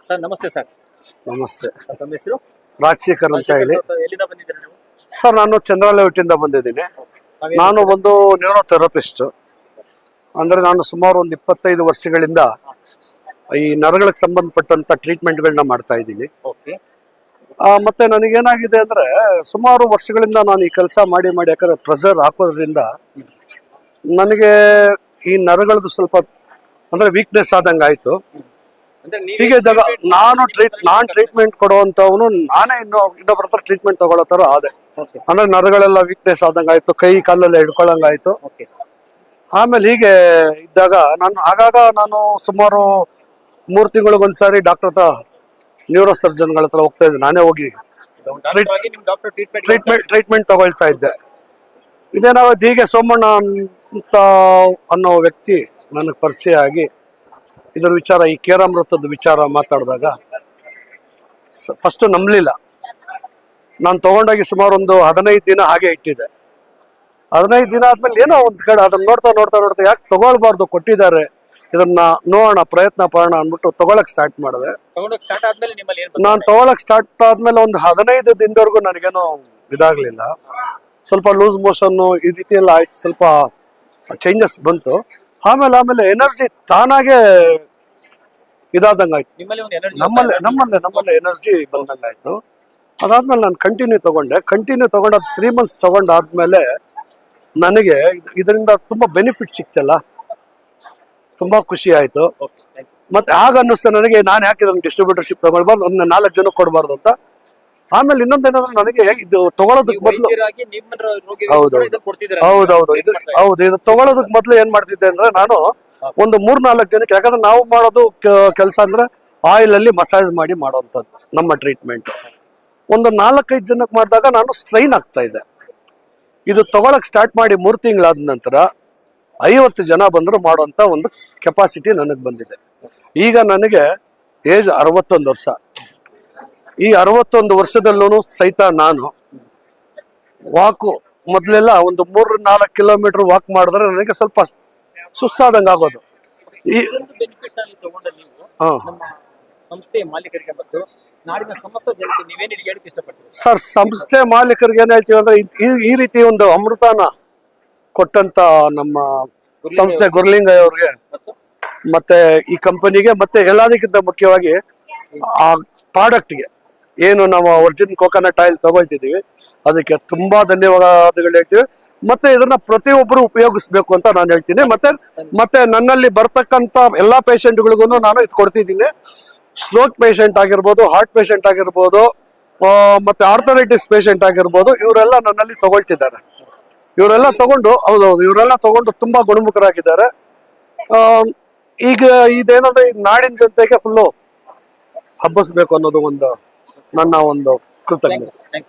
Sir ನಮಸ್ತೆ sir. ನಮಸ್ತೆ. ತಮ್ಮ ಹೆಸರು? ರಾಜಶೇಖರ್ ಅಂತ ಹೇಳಿ. ಎಲ್ಲಿಂದ ಬಂದಿದ್ದೀರಾ ನೀವು? ಸರ್ ನಾನು ಚಂದ್ರಾಲೇಔಟಿಂದ ಬಂದಿದ್ದೀನಿ. ನಾನು ಒಂದು ನ್ಯೂರೋಥೆರಪಿಸ್ಟ್. ಅಂದ್ರೆ ನಾನು ಸುಮಾರು ಒಂದು 25 ವರ್ಷಗಳಿಂದ ಈ ನರಗಳಿಗೆ ಸಂಬಂಧಪಟ್ಟಂತ ಟ್ರೀಟ್ಮೆಂಟ್ಗಳನ್ನ ಮಾಡ್ತಾ ಇದ್ದೀನಿ. ಮತ್ತೆ ನನಗೇನಾಗಿದೆ ಅಂದ್ರೆ ಸುಮಾರು ವರ್ಷಗಳಿಂದ ನಾನು ಈ ಕೆಲಸ ಮಾಡಿ ಯಾಕಂದ್ರೆ ಪ್ರೆಷರ್ ಹಾಕೋದ್ರಿಂದ ನನಗೆ ಈ ನರಗಳದ್ದು ಸ್ವಲ್ಪ ಅಂದ್ರೆ ವೀಕ್ನೆಸ್ ಆದಂಗ ಆಯ್ತು. ಹೀಗೆ ನಾನು ಟ್ರೀಟ್ಮೆಂಟ್ ಕೊಡುವಂತವನು ನಾನೇ ಇನ್ನೊಬ್ಬರ ಹತ್ರ ಟ್ರೀಟ್ಮೆಂಟ್ ತಗೊಳ್ಳೋ ತರ ಆದೆ. ಅಂದ್ರೆ ನರಗಳೆಲ್ಲ ವೀಕ್ನೆಸ್ ಆದಂಗ ಆಯ್ತು, ಕೈ ಕಾಲೆಲ್ಲ ಹಿಡ್ಕೊಳ್ಳಂಗಾಯ್ತು. ಆಮೇಲೆ ಹೀಗೆ ಇದ್ದಾಗ ಆಗಾಗ ನಾನು ಸುಮಾರು 3 ತಿಂಗಳಿಗೊಂದ್ಸಾರಿ ಡಾಕ್ಟರ್ ಹತ್ರ ನ್ಯೂರೋ ಸರ್ಜನ್ಗಳ ಹತ್ರ ಹೋಗ್ತಾ ಇದ್ದೆ. ನಾನೇ ಹೋಗಿ ಟ್ರೀಟ್ಮೆಂಟ್ ತಗೊಳ್ತಾ ಇದ್ದೆ. ಇದೇನಾಗುತ್ತೆ, ಹೀಗೆ ಸೋಮಣ್ಣ ಅಂತ ಅನ್ನೋ ವ್ಯಕ್ತಿ ನನಗೆ ಪರಿಚಯ ಆಗಿ ಇದ್ರ ವಿಚಾರ, ಈ ಕೇರಾಮೃತದ ವಿಚಾರ ಮಾತಾಡಿದಾಗ ಫಸ್ಟ್ ನಂಬಲಿಲ್ಲ. ನಾನು ತಗೊಂಡಾಗಿ ಸುಮಾರು ಒಂದು 15 ದಿನ ಹಾಗೆ ಇಟ್ಟಿದ್ದೆ. 15 ದಿನ ಆದ್ಮೇಲೆ ಏನೋ ಒಂದ್ ಕಡೆ ಅದನ್ನ ನೋಡ್ತಾ ಯಾಕೆ ತಗೊಳ್ಬಾರ್ದು, ಕೊಟ್ಟಿದ್ದಾರೆ, ಇದನ್ನ ನೋಡೋಣ, ಪ್ರಯತ್ನ ಪಡೋಣ ಅಂದ್ಬಿಟ್ಟು ತಗೊಳಕ್ ಸ್ಟಾರ್ಟ್ ಮಾಡಿದೆ. ನಾನು ತಗೊಳಕ್ ಸ್ಟಾರ್ಟ್ ಆದ್ಮೇಲೆ ಒಂದು 15 ದಿನದವರೆಗೂ ನನಗೇನೋ ಇದಾಗ್ಲಿಲ್ಲ. ಸ್ವಲ್ಪ ಲೂಸ್ ಮೋಷನ್ ಈ ರೀತಿ ಎಲ್ಲ ಆಯ್ತು, ಸ್ವಲ್ಪ ಚೇಂಜಸ್ ಬಂತು. ಆಮೇಲೆ ಎನರ್ಜಿ ತಾನಾಗೆ ಇದಾದಂಗಾಯ್ತು, ನಮ್ಮಲ್ಲೇ ಎನರ್ಜಿ ಬಂದಂಗಾಯ್ತು. ಅದಾದ್ಮೇಲೆ ನಾನು ಕಂಟಿನ್ಯೂ ತಗೊಂಡು 3 ಮಂತ್ಸ್ ತಗೊಂಡಾದ್ಮೇಲೆ ನನಗೆ ಇದರಿಂದ ತುಂಬಾ ಬೆನಿಫಿಟ್ ಸಿಕ್ತಲ್ಲ, ತುಂಬಾ ಖುಷಿ ಆಯ್ತು. ಮತ್ತೆ ಆಗ ಅನ್ನಿಸ್ತು ನನಗೆ, ನಾನು ಯಾಕೆ ಇದನ್ನ ಡಿಸ್ಟ್ರಿಬ್ಯೂಟರ್ಶಿಪ್ ತಗೊಳ್ಬಾರ್ದು, ಒಂದು 4 ಜನ ಕೊಡಬಾರ್ದು ಅಂತ. ಆಮೇಲೆ ಇನ್ನೊಂದೇನಂದ್ರೆ ನನಗೆ ಇದು ತಗೊಳ್ಳೋದಕ್ಕೆ ಮೊದಲು ಇದು ತಗೊಳ್ಳೋದಕ್ಕೆ ಮೊದಲು ಏನ್ ಮಾಡ್ತಿದ್ದೆ ಅಂದ್ರೆ ನಾನು ಒಂದು 3-4 ಜನಕ್ಕೆ, ಯಾಕಂದ್ರೆ ನಾವು ಮಾಡೋದು ಕೆಲಸ ಅಂದ್ರೆ ಆಯಿಲ್ ಅಲ್ಲಿ ಮಸಾಜ್ ಮಾಡಿ ಮಾಡೋವಂಥದ್ದು ನಮ್ಮ ಟ್ರೀಟ್ಮೆಂಟ್. ಒಂದು 4-5 ಜನಕ್ಕೆ ಮಾಡಿದಾಗ ನಾನು ಸ್ಟ್ರೈನ್ ಆಗ್ತಾ ಇದ್ದೆ. ಇದು ತಗೊಳಕ್ ಸ್ಟಾರ್ಟ್ ಮಾಡಿ 3 ತಿಂಗಳಾದ ನಂತರ 50 ಜನ ಬಂದ್ರು ಮಾಡುವಂತ ಒಂದು ಕೆಪಾಸಿಟಿ ನನಗೆ ಬಂದಿದೆ. ಈಗ ನನಗೆ ಏಜ್ 61 ವರ್ಷ. ಈ 61 ವರ್ಷದಲ್ಲೂ ಸಹಿತ ನಾನು ವಾಕು ಮೊದಲೆಲ್ಲ ಒಂದು 3-4 ಕಿಲೋಮೀಟರ್ ವಾಕ್ ಮಾಡಿದ್ರೆ ನನಗೆ ಸ್ವಲ್ಪ ಸುಸ್ತಾದಂಗ ಆಗೋದು. ಸರ್, ಸಂಸ್ಥೆ ಮಾಲೀಕರಿಗೆ ಏನ್ ಹೇಳ್ತೀವಿ ಅಂದ್ರೆ, ಈ ರೀತಿ ಒಂದು ಅಮೃತನ ಕೊಟ್ಟಂತ ನಮ್ಮ ಸಂಸ್ಥೆ ಗುರ್ಲಿಂಗಯ್ಯ ಅವ್ರಿಗೆ ಮತ್ತೆ ಈ ಕಂಪನಿಗೆ, ಮತ್ತೆ ಎಲ್ಲದಕ್ಕಿಂತ ಮುಖ್ಯವಾಗಿ ಆ ಪ್ರಾಡಕ್ಟ್ಗೆ, ಏನು ನಾವು ಒರಿಜಿನಲ್ ಕೋಕೋನಟ್ ಆಯಿಲ್ ತಗೊಳ್ತಿದೀವಿ, ಅದಕ್ಕೆ ತುಂಬಾ ಧನ್ಯವಾದಗಳು ಹೇಳ್ತೀವಿ. ಮತ್ತೆ ಇದನ್ನ ಪ್ರತಿಯೊಬ್ಬರು ಉಪಯೋಗಿಸ್ಬೇಕು ಅಂತ ನಾನು ಹೇಳ್ತೀನಿ. ಮತ್ತೆ ನನ್ನಲ್ಲಿ ಬರ್ತಕ್ಕಂತ ಎಲ್ಲಾ ಪೇಷಂಟ್ಗಳಿಗೂ ನಾನು ಇದು ಕೊಡ್ತಿದ್ದೀನಿ. ಸ್ಟ್ರೋಕ್ ಪೇಷಂಟ್ ಆಗಿರ್ಬೋದು, ಹಾರ್ಟ್ ಪೇಷಂಟ್ ಆಗಿರ್ಬೋದು, ಮತ್ತೆ ಆರ್ಥರೈಟಿಸ್ ಪೇಷಂಟ್ ಆಗಿರ್ಬೋದು, ಇವರೆಲ್ಲ ನನ್ನಲ್ಲಿ ತಗೊಳ್ತಿದ್ದಾರೆ. ಇವರೆಲ್ಲ ತಗೊಂಡು ತುಂಬಾ ಗುಣಮುಖರಾಗಿದ್ದಾರೆ. ಈಗ ಇದೇನಂದ್ರೆ ನಾಡಿನ ಜನತೆಗೆ ಫುಲ್ಲು ಹಬ್ಬಿಸ್ಬೇಕು ಅನ್ನೋದು ನನ್ನ ಒಂದು ಕೃತಜ್ಞತೆ.